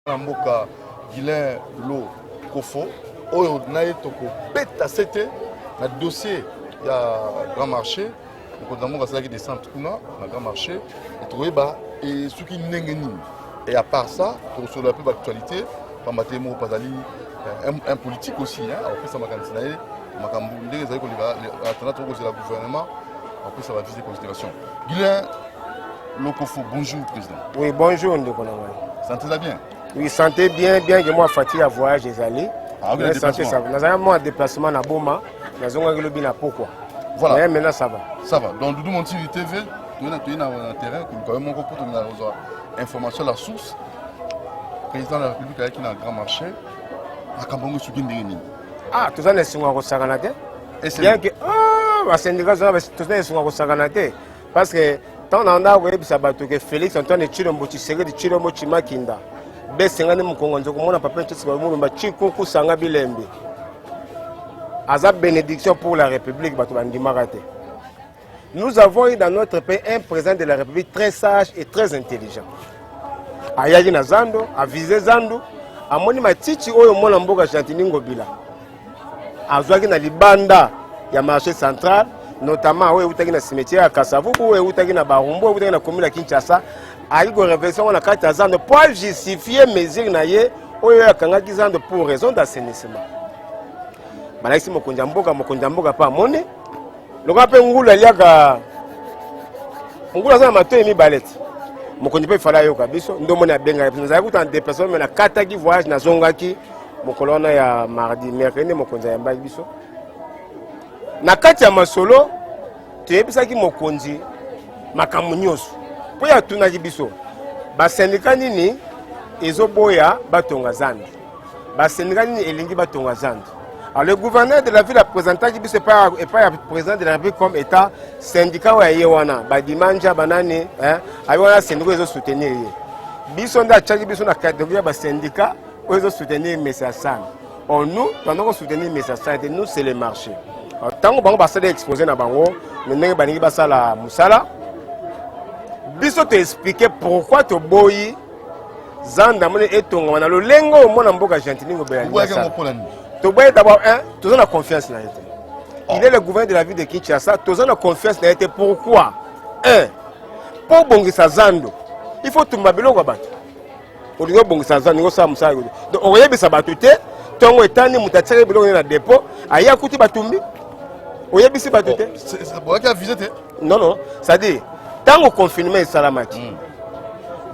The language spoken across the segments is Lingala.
Mboka Guilain Lo Kofo oyo naye toko beta c'était na dossier ya grand marché ko ndamonga sala ki descente kuna na grand marché et trouver ba et ce qui n'engeni et à part ça pour sur la plus actualité pas matemo pas ali un politique aussi hein après ça makantina et makambu ndenge zali ko liba atana to ko la gouvernement après ça va viser considération Guilain Lo Kofo bonjour président. Oui bonjour ndeko na ngai. Sentez-la bien. Oui, santé bien que moi fatigué à voyage les allés. Ah oui, santé ça va. Nous avons un déplacement à Boma, nous avons un lobby à pourquoi. Voilà. Mais maintenant ça va. Ça va. Donc Doudou Monti TV, tu es dans le terrain, quand même encore pour donner information la source. Président de la République qui est dans le grand marché, à Kambongo Sugindini. Ah, tout ça n'est pas au Saganate. Bien que ah, syndicat tout ça n'est pas au Saganate parce que tant on a web sabato que Félix Antoine Chilombo Tshisekedi de Chilombo Chimakinda. Besengane mukongo nzoko mona papa ntsi ba mulumba chikuku sanga bilembe aza bénédiction pour la République bato bandimaka te. Nous avons eu dans notre pays un président de la République très sage et très intelligent. Ayaki na Zando, avisé Zando, amoni matiti oyo mona mboka Chantini Ngobila. Azwaki na libanda ya marché central, notamment oyo utaki na cimetière ya Kasavubu, oyo utaki na Barumbu, oyo utaki na commune ya Kinshasa. Il y a une réflexion pour justifier les mesures pour raison d'assainissement. Je suis Mokondamboka pas monnaie. Le gars peut ngula liaka ngula za mato mi balette. Mokondipe fala yoka biso ndomona benga nous avons un déplacement mais na kataki voyage na zongaki mokolona ya mardi mercredi mokonza ya mbali biso. Na kati ya masolo tebisaki mokonzi makamunyoso. Pour y avoir tout biso, ba syndicat nini ezoboya batonga Zando. Ba syndicat nini elingi batonga Zando. Alors le gouverneur de la ville a présenté biso pas le président de la République comme état syndicat wa yewana ba dimanja banane hein ayona syndicat ezo soutenir ye. Biso nda tchaki biso na catégorie ba syndicat ezo soutenir Messa San. On nous pendant qu'on soutenir Messa San nous c'est le marché. Tant que bango ba ça exposer na bango, nous baningi ba sala musala. Biso te expliquer pourquoi to boyi Zanda mone etonga na lolengo mona mboka Chantini Ngobila. To boyi d'abord un, tous on a confiance na été. Il est le gouverneur de la ville de Kinshasa, tous on a confiance na été pourquoi? Un, pour bongisa Zando, il faut tumba biloko bato. Olingo bongisa Zando ngo sa musala. Donc on yebisa bato te, tongo etani mutatsere biloko na dépôt, aya kuti batumbi. Oyebisi bato te. C'est pour qu'il a visé te. Non non, ça dit tant au confinement et salamati,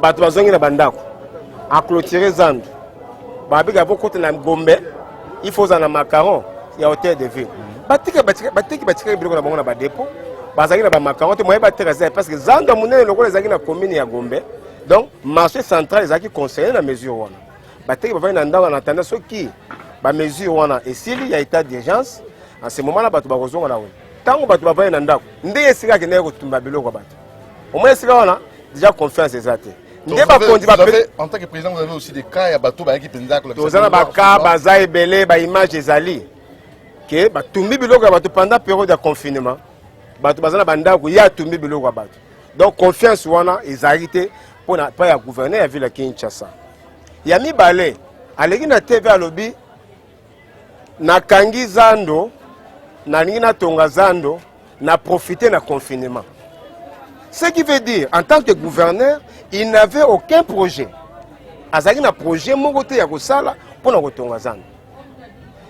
bato bazongi na bandako, à clôturer Zando, babika beaucoup na Gombe, il faut en macaron, il y a hôtel de ville. Batiki biloko na bango na ba dépôt, bazaki na ba macaron te moyen ba terrasse parce que Zando munene lokolo ezaki na commune ya Gombe. Donc marché central ezaki conseiller na mesure wana. Batiki ba na ndanga na tanda soki ba mesure wana et s'il y a état d'urgence, en ce moment là bato ba kozonga na we. Tango bato ba na ndako, ndeye sika ke na ko tumba biloko bato. Au moins, c'est là, déjà confiance des athées. En tant que président, vous avez aussi des cas, il y a bateau qui pendant vous avez des cas, bazaï belé, ba image des alliés. Que ba tumbi biloko bato pendant période de confinement. Bato bazana banda ko ya tumbi biloko bato. Donc confiance wana ezalité pour na pas ya gouverner la ville de Kinshasa. Ya mi balé, aleki na TV à lobby na kangi Zando, na ningina tonga Zando, na profiter na confinement. Ce qui veut dire, en tant que gouverneur, il n'avait aucun projet. Azaki na projet mon côté ya kosala pour na kotonga Zando.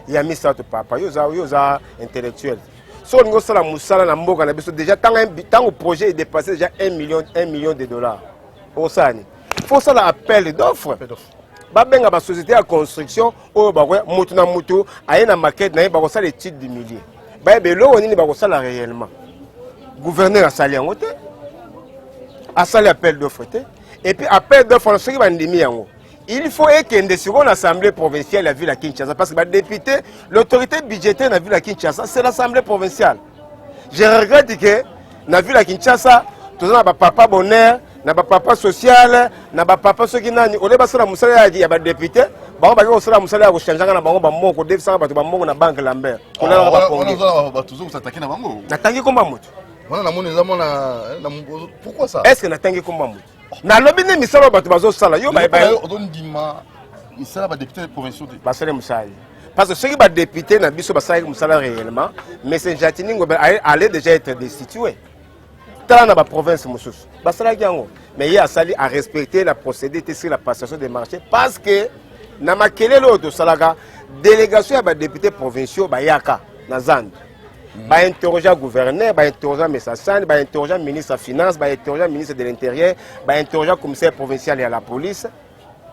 Il y a mis ça to papa, yoza intellectuel. So ngo sala musala na mboka na biso déjà tant le projet est dépassé déjà 1 million de dollars. Au sani. Faut ça l'appel d'offres. Ba benga ba société de construction o ba mutu na mutu ayena maquette na ba ko sala étude du millier. Ba belo nini ba ko sala réellement. Gouverneur a sali en côté. À ça l'appel d'offres. Et puis appel d'offres, il faut qu'il y ait une assemblée provinciale de la ville de Kinshasa. Parce que les députés, l'autorité budgétaire de la ville de Kinshasa, c'est l'assemblée provinciale. Je regrette que dans la ville de Kinshasa, tout le monde a papa bonheur, n'a pas papa social, n'a pas papa ce qui n'a pas. On est passé à la il y a des députés. Bon, on va changer la banque, on va banque Lambert. On va toujours s'attaquer à la banque. Pourquoi ça? Est-ce que natangi komba mutu? Na lobi ne misala bato bazo sala yo ba on ndima misala ba député provinciaux ba sala musali. Parce que ceux qui ba député na biso ba sala musala réellement, mais c'est Jatiningo allait déjà être destitué. Dans la province mususu. Ba sala yango. Mais il y a sali à respecter la procédure sur la passation des marchés parce que na makele lo to salaga délégation ya ba député provinciaux ba yaka na Zande. Ba interroger gouverneur, ba interroger Messassane, ba interroger ministre des Finances, ba interroger ministre de l'Intérieur, ba interroger commissaire provincial et à la police.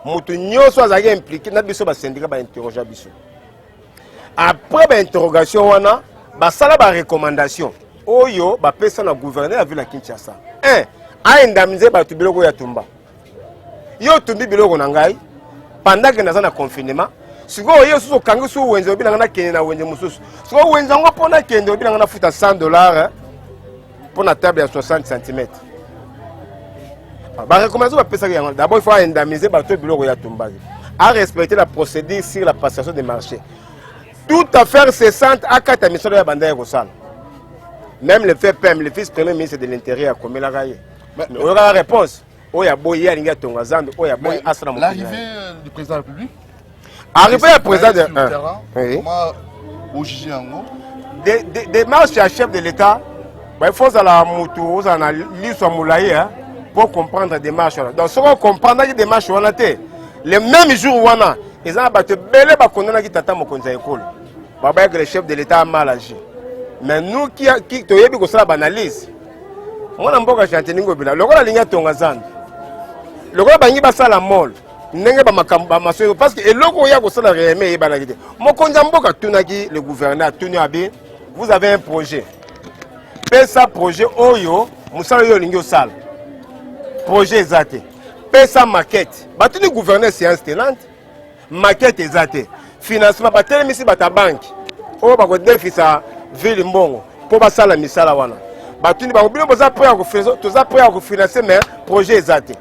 Mutu nyoso azaki impliqué na biso ba syndicat ba interroger biso. Après ba interrogation wana, ba sala ba recommandation. Oyo ba pesa na gouverneur a vu la Kinshasa. A indemniser ba tu biloko ya tumba. Yo tumbi biloko na ngai pendant que naza na confinement. Siko yo suso kangi su wenze obila na kende na wenze mususu. Siko wenze ngo pona kende obila na futa $100 pour la table à 60 cm. Ba recommandation ba pesa yango. D'abord il faut indemniser ba to biloko ya tumba. À respecter la procédure sur la passation des marchés. Toute affaire cessante à 4 missions ya banda ya kosala. Même le FPM, le vice-premier ministre de l'Intérieur, comme il a gagné. Mais on aura la réponse. L'arrivée du président de la République. Arrivé à président de des marches à chef de l'État, il faut que la moto, la liste pour comprendre des marches. Donc, si on comprend que des marches, le même jour, on a ils ont battu belé qui t'attend mon conseil école. Que le chef de l'État a mal agi. Mais nous qui toyebi ko sala banalise. Mwana mboka Jatiningo bila. Lokola linga tonga Zande. Lokola bangi basala mol. Ndenge ba makamba maso parce que eloko ya ko sala réellement e banaki te. Mokonza mboka tunaki le gouverneur tuni abi. Vous avez un projet. Pesa projet oyo musala yo lingi osala. Projet ezate. Pesa maquette. Batuni gouverneur séance tenante. Maquette ezate. Financement batelemisi bata banque. O ba ko defisa ville mbongo pour basala misala wana batuni ba obilo boza prêt à refinancer toza prêt à refinancer mais projet ezate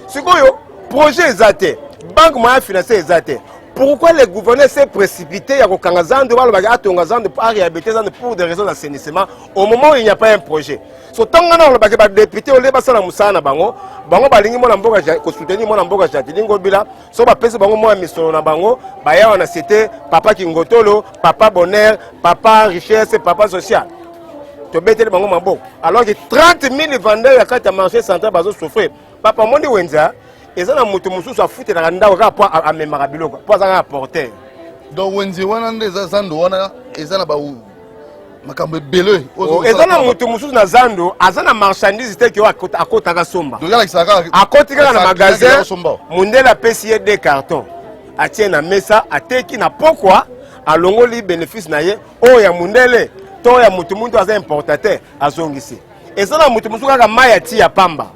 sikoyo projet ezate banque moyen financer ezate pourquoi le gouverneur s'est précipité ya kokanga Zande balo ba atonga Zande pour réhabiliter Zande pour des raisons d'assainissement au moment où il n'y a pas un projet so tanga na ba ba député ole basala musala na bango balingi mona mboka ko soutenir mona mboka Jatiningo bila so ba pesa bango moya misolo na bango ba ya wana c'était papa Kingotolo papa bonheur papa richesse papa social to betele bango mabo alors que 30 000 vendeurs ya kata marché central bazo souffrir papa mondi wenza ezana mutu mususu afute na ndako ka po amemaka biloko po azanga apporter donc wenzi wana ndeza Zando wana ezana ba makambo ebele ezana mutu mususu na Zando azana marchandise te ki akotaka somba akotika na magasin mundela pesi ye des cartons atie na mesa ateki na pokwa alongoli bénéfice na ye o ya mundele to ya mutu muntu aza importateur azongisi ezana mutu mususu kaka maya ti ya pamba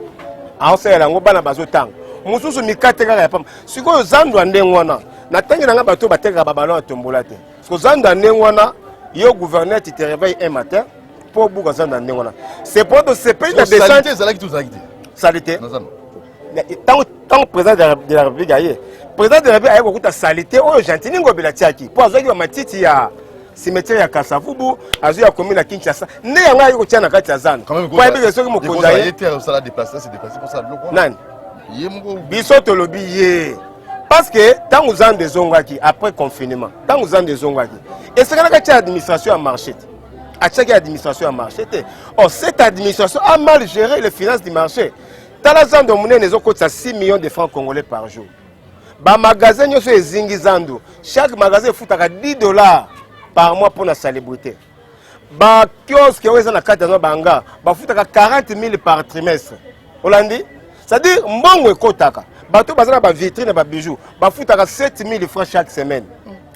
aosela ngo bana bazotanga mususu mikate kaka ya pamba sikoyo Zando andenge wana na tangi nanga bato bateka babalo atombola te siko Zando andenge wana yo gouverneur tu te réveilles un matin pour bouga Zando andenge wana c'est pour de ce pays de descente salité tant président de la République aye président de la République aye kokuta salité oyo Jatiningo bila tiaki po azaki ba matiti ya cimetière ya Kasavubu azu ya commune ya Kinshasa ne yanga yiko tia na kati ya Zando kwa biso soki mokonza ye était ça la déplacer c'est déplacer pour ça biloko nani biso tolobi ye parce que tant aux ans de zongaki après confinement tant aux ans de zongaki et c'est que l'administration a marché à chaque administration a marché oh cette administration a mal géré les finances du marché dans la zone de monnaie les autres coûtent 6 millions de francs congolais par jour ba magasin nyoso ezingi Zando chaque magasin foutaka $10 par mois pour la célébrité ba kiosque oyo na kata na banga ba foutaka 40 000 par trimestre olandi c'est-à-dire mbongo ekotaka bato bazana ba vitrine ba bijoux ba foutaka 7 000 francs chaque semaine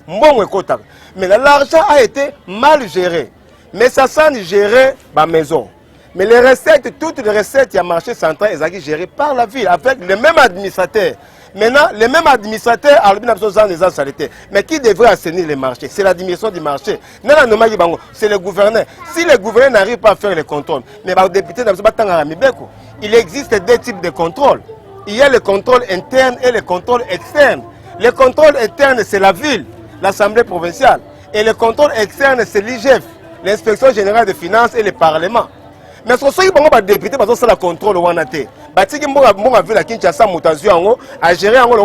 mbongo ekotaka mais l'argent a été mal géré mais ça sans gérer ba maison mais les recettes toutes les recettes y a marché central ezaki géré par la ville avec le même administrateur. Maintenant, les mêmes administrateurs, mais qui devrait assainir les marchés? C'est l'administration du marché. C'est le gouverneur. Si le gouverneur n'arrive pas à faire les contrôles, mais les députés, il existe deux types de contrôles. Il y a le contrôle interne et le contrôle externe. Le contrôle interne, c'est la ville, l'Assemblée provinciale. Et le contrôle externe, c'est l'IGF, l'Inspection générale des finances et le Parlement. mais soki bango ba député bazo sala contrôle wana te batiki mbonga ville Kinshasa mutation yango a gérer yango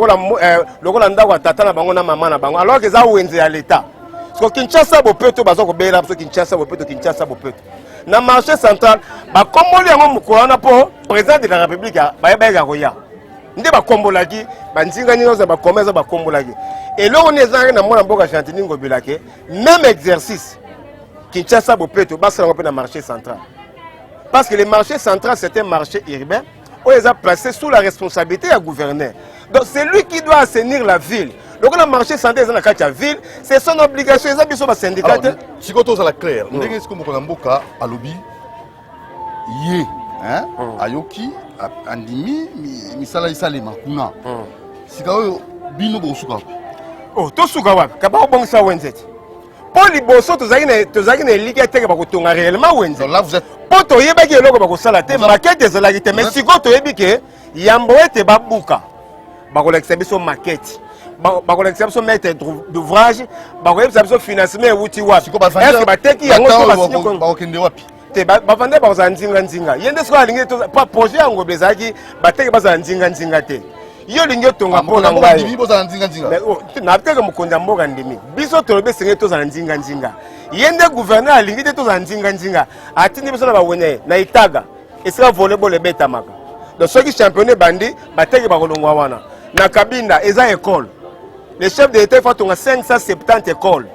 lokola ndako tata na bango na mama na bango alors que ça wenze ya l'état parce que Kinshasa bopeto bazo ko bela parce que Kinshasa bopeto na marché central ba komboli yango mukwana po président de la république ba koya nde ba kombolaki banzinga nino za ba commerce ba kombolaki et là on est na mona mboka Chantini Ngobilake même exercice Kinshasa bopeto basala ngo pe na marché central. Parce que le marché central, c'est un marché urbain où ils ont placé sous la responsabilité du gouverneur. Donc c'est lui qui doit assainir la ville. Donc le marché central dans la ville, c'est son obligation. Ils ont besoin de syndicat. Si vous avez clair, vous avez dit que vous avez à lobby, ayoki, andimi, misala isale makuna. Si vous avez bino bosuka. Oh, to suka wapi? Kaba bon sa wenzeti. Pour les bosso, tu as une ligue à terre pour ton réellement wenze. Là vous êtes pour toi yeba ke loko bako sala te maquette des alagité mais si ko to yebi ke yambo ete babuka bako l'exhibition maquette bako l'exhibition maître d'ouvrage bako l'exhibition financement wuti wapi est-ce que bateki yango so basinyo ko bako kende wapi te bavande bako za nzinga yende so alingi to pas projet yango bezaki bateki baza nzinga te yo lingi tonga pona ngai ndimi boza nzinga na teke mukonda mboka ndimi biso tolobe senge to za nzinga yende gouverneur alingi te to za nzinga atindi biso na bawene na itaga esika volleyball ebeta maka donc ceux qui championné bandi bateki bakolongwa wana na kabinda eza école le chef de l'état faut tonga 570 écoles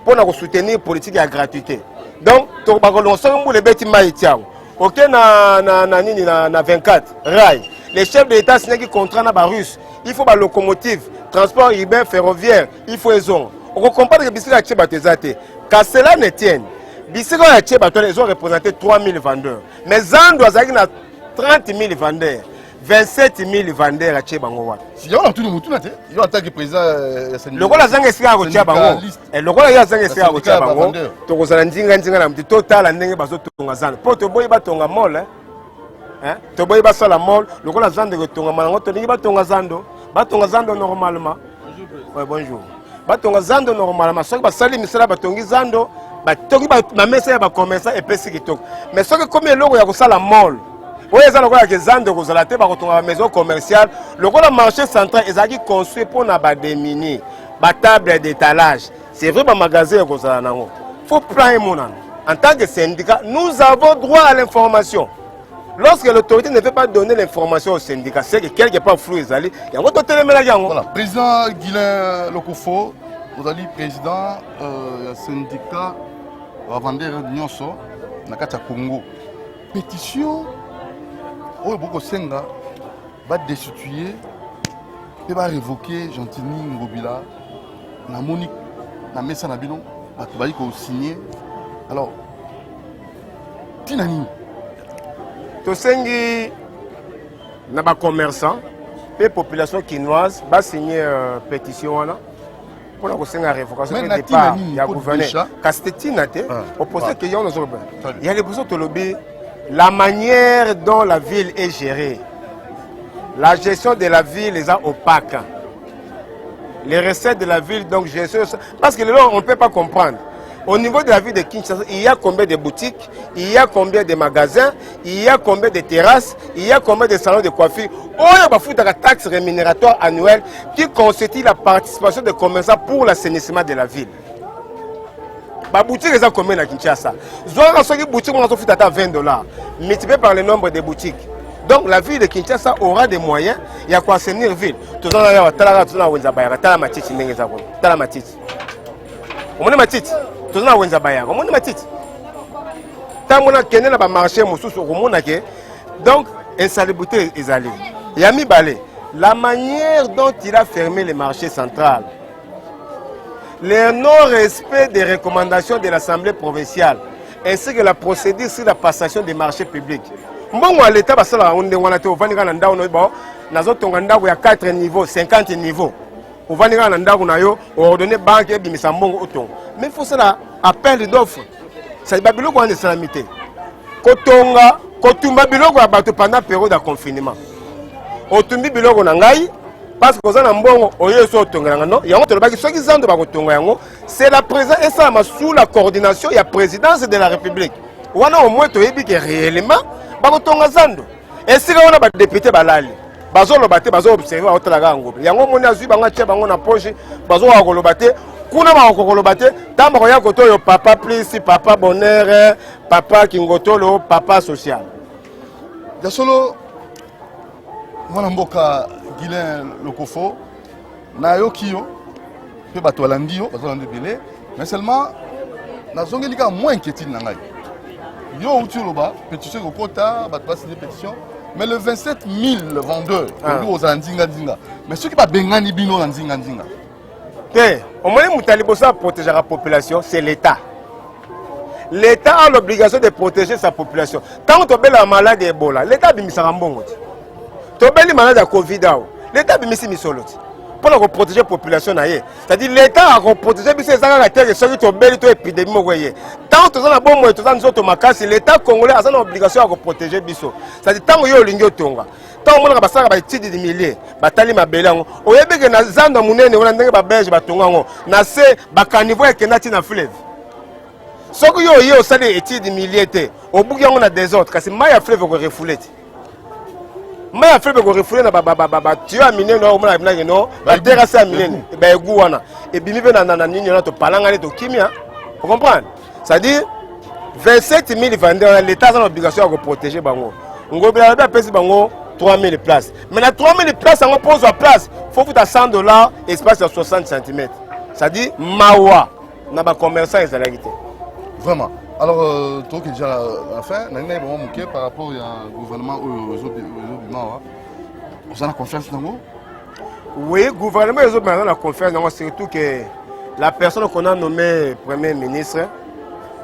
pour na soutenir politique ya gratuité donc to bakolongwa soki mbule beti mai tiao OK na nini na 24 rail les chefs de l'état signé contrat na ba russe il faut ba locomotive transport urbain ferroviaire il faut les on comprendre que bisika tche batezate qu'à cela ne tienne bisika ya tche bato ils ont représenté 3000 vendeurs mais Zando azaki na 30 000 vendeurs 27 000 vendeurs à tche bango wa si yo na tout le monde na te yo en tant que président le kola zanga esika ko tche bango et le kola ya zanga esika ko tche bango to ko zala nzinga na mti total ndenge bazo tonga Zando po to boyi batonga mol to boyi basala mol le kola Zando ko tonga mango to ndenge batonga Zando normalement ouais bonjour batonga Zando normalement soki basali misala batongi Zando batongi ba mesa ya ba commerçant et pesi kitoko mais soki comme eloko ya kosala mall oyo eza lokola ke Zando kozala te bakotonga ba maison commerciale lokola marché central ezalaki construit mpona bademini batable d'étalage c'est vrai bamagasin ekozala nango faut plan emonana en tant que syndicat nous avons droit à l'information. Lorsque l'autorité ne veut pas donner l'information au syndicat, c'est que quelque part flou est allé. Voilà, président Guilain Lokofo, vous allez président syndicat Vendeur Nyonso, Nakata Congo. Pétition, oh beaucoup senga, va destituer, et va révoquer Gentini Ngobila, na Monique, na Messa Nabino, à Tubaï qu'on signé. Alors, Tinani. Tosengi na ba commerçant et population quinoise va signer pétition wana pour la kosenga révocation de départ ya gouverneur Castetina te opposé que yon nous il y a les besoins de lobby la manière dont la ville est gérée la gestion de la ville est opaque les recettes de la ville donc gestion parce que là on ne peut pas comprendre. Au niveau de la ville de Kinshasa, il y a combien de boutiques, il y a combien de magasins, il y a combien de terrasses, il y a combien de salons de coiffure. On a foutu la taxe rémunératoire annuelle qui constitue la participation des commerçants pour l'assainissement de la ville. Les boutiques sont combien à Kinshasa? Les boutiques ont foutu à 20 $, multiplié par le nombre de boutiques. Donc la ville de Kinshasa aura des moyens, il y a quoi assainir la ville. Tout le monde tozana wenza baya komona matiti tamona kene na ba marché mosusu komona ke donc insalubrité ezali ya mibale la manière dont il a fermé les marchés centrales le non-respect des recommandations de l'Assemblée provinciale ainsi que la procédure sur la passation des marchés publics mbongo l'état basala onde wana te ovandika na ndao no ba nazotonga ndako ya 4 niveaux 50 niveaux on va dire que on ordonné banque et bimisa mbongo otongo mais il faut ça appel d'offre ça va biloko en islamité kotonga kotumba biloko ya bato pendant période de confinement otumbi biloko na ngai parce que ozana mbongo oyo so otonga non yango tolobaki soki Zando ba kotonga yango c'est la présidence et ça sous la coordination ya présidence de la République wana au moins toyebi que réellement bakotonga zando esika wana ba député balali bazoloba te bazo-observe aotalaka ngobe yango moni azwi bango atie bango na poche bazokoka koloba te kuna bakoka koloba te ntango bakoya koto oyo papa plus papa bonheur papa kingotolo papa social ya solo mwana mboka Guilain Lokofo nayoki yo mpe bato balandi yo bazolanda ebele mais seulement nazongeli kaka moins inquiétude na ngai yo outi oloba pétition ekokota bato basine pétition mais le 27 000 vendeurs ozala ndinga mais soki babengani bino na ndinga te omoni moto aliboso aprotéger la population c'est l'état. L'État a l'obligation de protéger sa population. Tant que tu as malade Ebola, l'État a mis ça en bon. Tu as malade à Covid, l'État a mis ça en bon. Pour protéger la population, c'est-à-dire l'État a protégé les gens qui ont été épidémie. Tant que tu as bon moyen, tu as l'État congolais a l'obligation de protéger les gens. C'est-à-dire tant que tu as l'Indio Tonga. Tant que tu as des milliers, batali mabelango. O yebe que na zanda munene on ndenge ba belge batonga na se ba caniveau e kenati na fleuve. Soko yo yo sale étude milliers te. Au bout yango na désordre kasi maya fleuve ko refoulé. Maya fleuve ko refoulé na ba tu as miné no omona bina no ba terrasse a miné ba egu wana. Et bimi be na nini na to palanga to kimia. Vous comprenez? C'est-à-dire 27 000 vendeurs l'État a l'obligation de protéger bango. Ngo bila ba pesi bango 3 000 places. Mais la 3 000 places, on pose la place. Il faut que tu $100, espace de 60 cm. C'est-à-dire, mawa. N'a pas commerçant et salarié. Vraiment. Alors, toi qui es déjà à la fin, par rapport au gouvernement ou aux autres, vous avez confiance dans vous? Oui, le gouvernement et la confiance dans moi, surtout que la personne qu'on a nommée Premier ministre,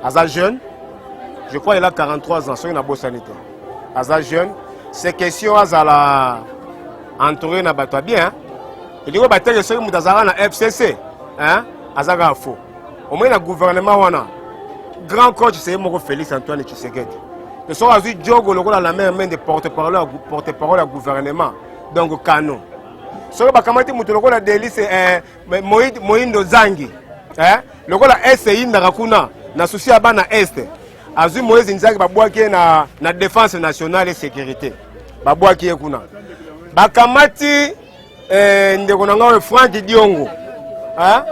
Aza jeune, je crois qu'il a 43 ans, c'est une bonne sanité. Aza jeune, ces questions à entourer na bato bien. Il dit que bataille sur mutazara na FCC, hein, azaga faux. Au moins le gouvernement wana grand coach c'est mon Félix Antoine Tshisekedi. Le soir a vu Diogo le la main de porte-parole à gouvernement. Donc canon. Sur ba kamati mutu le la délice Moindo Zangi, hein, le la SI ndakuna na souci aba na est. Azu Moïse Nzaki babwaki na défense nationale et sécurité. Babwaki kuna. Bakamati ndeko nanga Franck Diongo. Hein?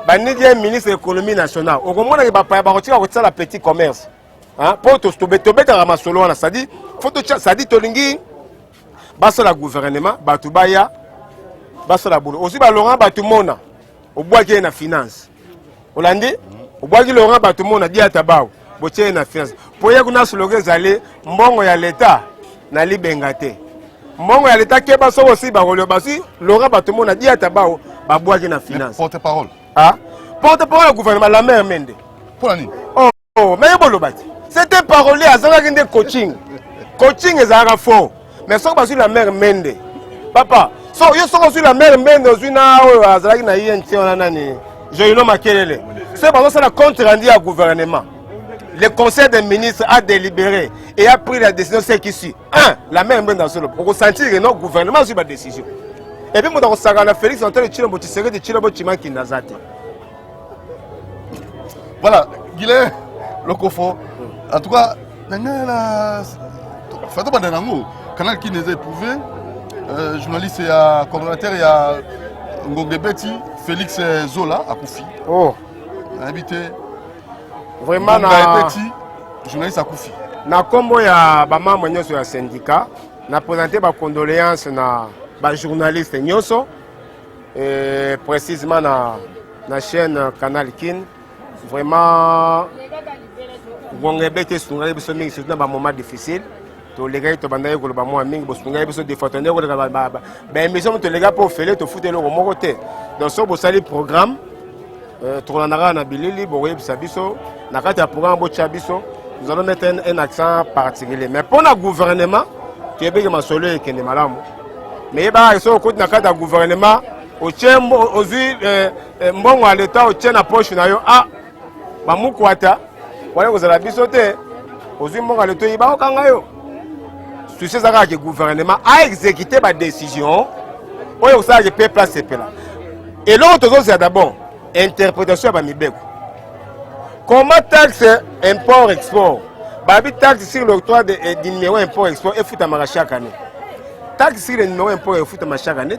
Banidi ministre de l'économie nationale. Au moment où ba kotika ko tsala petit commerce. Hein? Pour to tobeta ramasolo wana, ça dit photo ça dit tolingi baso la gouvernement, batubaya baso la boulot. Aussi ba Laurent Batumona. Obwaki na finance. Olandi? Obwaki Laurent Batumona dia tabao. Botie na finance. Pour ya kuna slogan zale mbongo ya l'État na libenga te. Mbongo ya l'État ke baso aussi ba rolio basi Laurent Batumona dia tabao ba boaki na finance. Porte-parole. Ah, porte-parole au gouvernement la mère Mende. Pour la nuit. Oh, mais bolobati. C'était parolier à Zanga de coaching. Coaching est à faux. Mais ça pas sur la mère Mende. Papa, so yo so sur la mère Mende ozuna o azalaki na INT on nani. Je ino makelele. C'est parce que ça la compte rendu au gouvernement. Le conseil des ministres a délibéré et a pris la décision c'est qu'ici. Un, la mère Mende dans le pour sentir que notre gouvernement sur la décision. Et puis, moi, je Félix Antoine Tshisekedi Nazate. Voilà, Guilain Lokofo. En tout cas, faites pas d'un canal qui nous a éprouvé. Journaliste et coordonnateur, il y a Ngongebeti, Félix Zola à Koufi. Oh, invité. Vraiment, journaliste à Koufi. Na combo ya bama mwenye sur le syndicat, na présenté ba condoléances na ba journaliste Nyoso et précisément na chaîne Canal Kin. Vraiment Ngongebeti sungali biso mingi surtout ba moment difficile. To lega to bandaye ko ba mo mingi bo sungali biso défendre ko ba émission to lega pour faire to foutre le moko te. Donc so bo sali programme tournera na bilili bo web sabiso na kati ya programme bo chabiso. Nous allons mettre un accent particulier. Mais pour le gouvernement, qui est bien que solo et qui est malade. Mais il faut que le gouvernement, au tient aux bon à l'État, au tient à poche na yo ah, ba mukwata, voilà vous allez bisoter. Aux bon à l'État, il va au kangayo. Sur ces arrêts que le gouvernement a exécuté ma décision, où il ça je peux placer là. Et l'autre chose c'est d'abord interprétation à Mibeko. Comment taxe import-export? Babi taxe sur l'octroi du numéro import-export et foutamara chaque année. Taxe sur le numéro import et foutamara chaque année.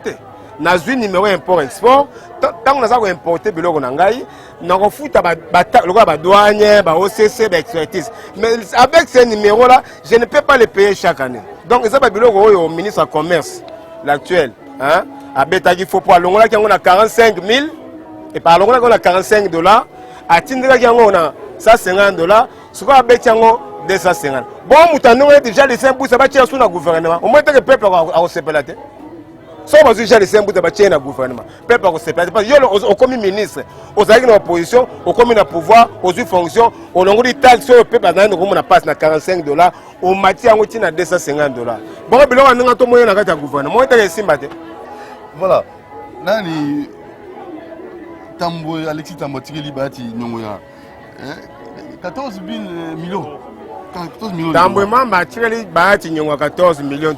Dans un numéro import-export, tant qu'on a importé biloko nangai, on fout le douane, OCC, expertise. Mais avec ce numéro-là, je ne peux pas les payer chaque année. Donc, ça va biloko au ministre du Commerce, l'actuel. Hein? À Betagi, il faut pas. L'on a 45 000, et par l'on a 45 $. À Tindra, on a 150 $. Ce qu'on a Betiango, 250. Bon, nous avons déjà les 5 bouts, ça va tirer sur le gouvernement. Au moins, le peuple a aussi pélaté. Si on a déjà les 5 bouts, ça va tirer le gouvernement. Le peuple a aussi pélaté. Parce que au commis ministre, aux agents en opposition, au commis de pouvoir, aux eu fonction, au long des taxes sur le peuple, on a passé à 45 $, au matière, on tient à 250 $. Bon, on a tout moyen à gouvernement. On est ici, voilà. Nani Tambo, Alexis Tambo, Tigeli Bati, Nyongoya. 14 millions. 14 millions. Tambo, Mamba, Tigeli Bati, Nyongoya, 14 millions.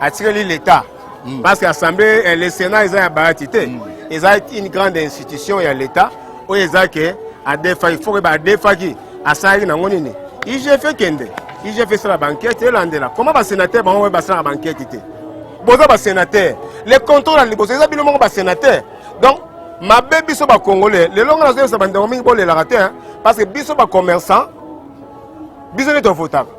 A Tigeli l'État. Parce que l'Assemblée, le Sénat, ils ont Bati. Ils ont une grande institution, il y a l'État. Où ils ont que, à des fois, il faut que des fois, à ça, il y a un IGF Kende. IGF sur la banquette, et là, comment va le sénateur, on va sur la banquette. Boza ba sénateur, les contrôles à l'Ibozo, les bilomons ba sénateur. Donc, ma bébé biso ba congolais, les longs nations ça bande mingi bo les rater parce que biso ba commerçant, biso ne to votable.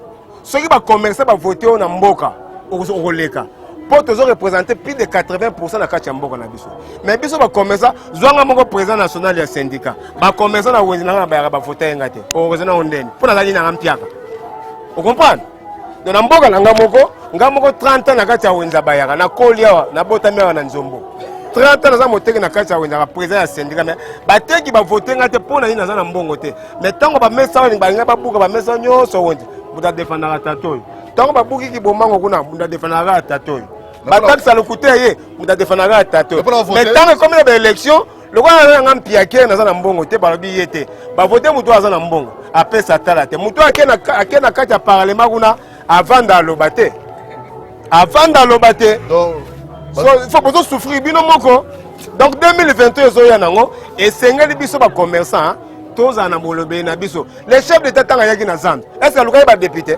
Ceux qui ba commerçant ba voter on mboka, au leka. Pour tous représenter plus de 80% la carte mboka na biso. Mais biso ba commerçant, zwanga moko président national ya syndicat. Ba commerçant na wenzina ba voter ngate. Au rezona ondeni. Pour na na ampiaka. Vous comprenez? Donc mboka na ngamoko 30 ans na kati ya wenza bayaka na kolia na botami na nzombo 30 ans na moteki na kati ya wenza président ya syndicat mais bateki ba voter ngate pona ina za na mbongo te mais tango ba mesa wali balinga ba buka ba mesa nyoso wonde buda defendara tatoy tango ba buki ki bomango kuna buda defendara tatoy ba taxa le coûter ye buda defendara tatoy mais tango comme les élections le roi na mpiake na za na mbongo te ba bi yete ba voter muto za na mbongo apesa tala te muto akena kati ya parlement kuna avant d'alobater. Avant d'alobater. Il faut pas souffrir bino moko. Donc 2021 et c'est les biso ba commerçants tous en ambolobé na biso. Les chefs d'état tanga yaki na zand. Est-ce que aluka ba député?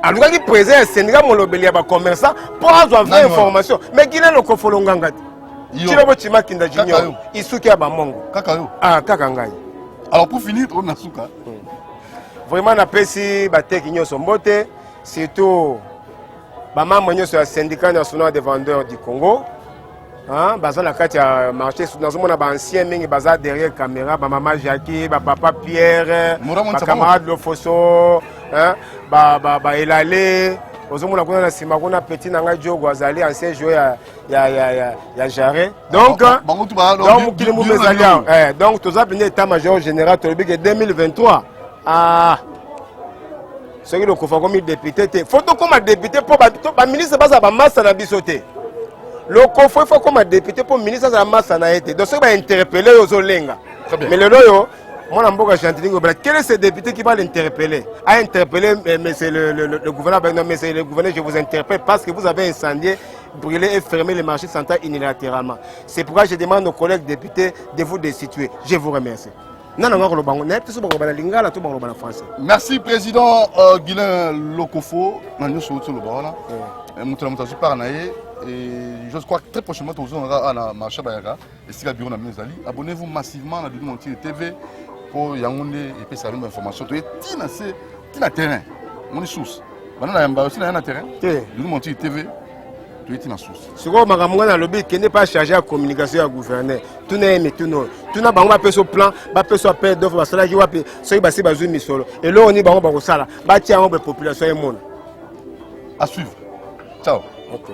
Aluka ki président Sénégal molobeli ba commerçant pour avoir vraie information. Mais Guinée le kofolonganga. Chilobo chima kinda junior. Isuki ba mongo. Kakayo. Ah kakangai. Alors pour finir on a souka. Vraiment na pesi ba teki nyoso mbote surtout ba membre nyoso ya syndicat national des vendeurs du Congo. Hein, baza na kati ya marché dans mon ancien mingi baza derrière caméra ba maman Jackie, ba papa Pierre, ba camarade Lofoso, hein, ba Elale, ozomona kuna na sima kuna petit nanga Diogo azali ancien joueur ya Jarret. Donc donc tous abine état major général tolobi que 2023 ah ce qui le confond comme député faut comme député pour ba ministre baza ba massa na bisoté. Le conflit faut comme député pour ministre de la masse en a été. Donc, ça va interpeller aux Olenga. Mais le loyo, mon amboka chantier, quel est ce député qui va l'interpeller? A interpellé, mais c'est le gouverneur, non, mais c'est le gouverneur, je vous interpelle parce que vous avez incendié, brûlé et fermé le marché central unilatéralement. C'est pourquoi je demande aux collègues députés de vous destituer. Je vous remercie. Merci, président Guilain Lokofo. Et je crois que très prochainement, on va marcher et si la bureau abonnez-vous massivement à la TV pour Yaoundé et puis ça donne l'information. Tu es terrain, mon source. Maintenant, aussi un terrain. Nous TV. Tu es une source. Ce qu'on m'a lobby qui n'est pas chargé à communication à gouverneur. Tout n'est mais tout non. Tout n'a pas fait ce plan, pas fait ce appel d'offres, ça qui va payer. Ça il va se baser sur et là on est bon pour ça là. Bâtir en population et monde. À suivre. Ciao. Okay.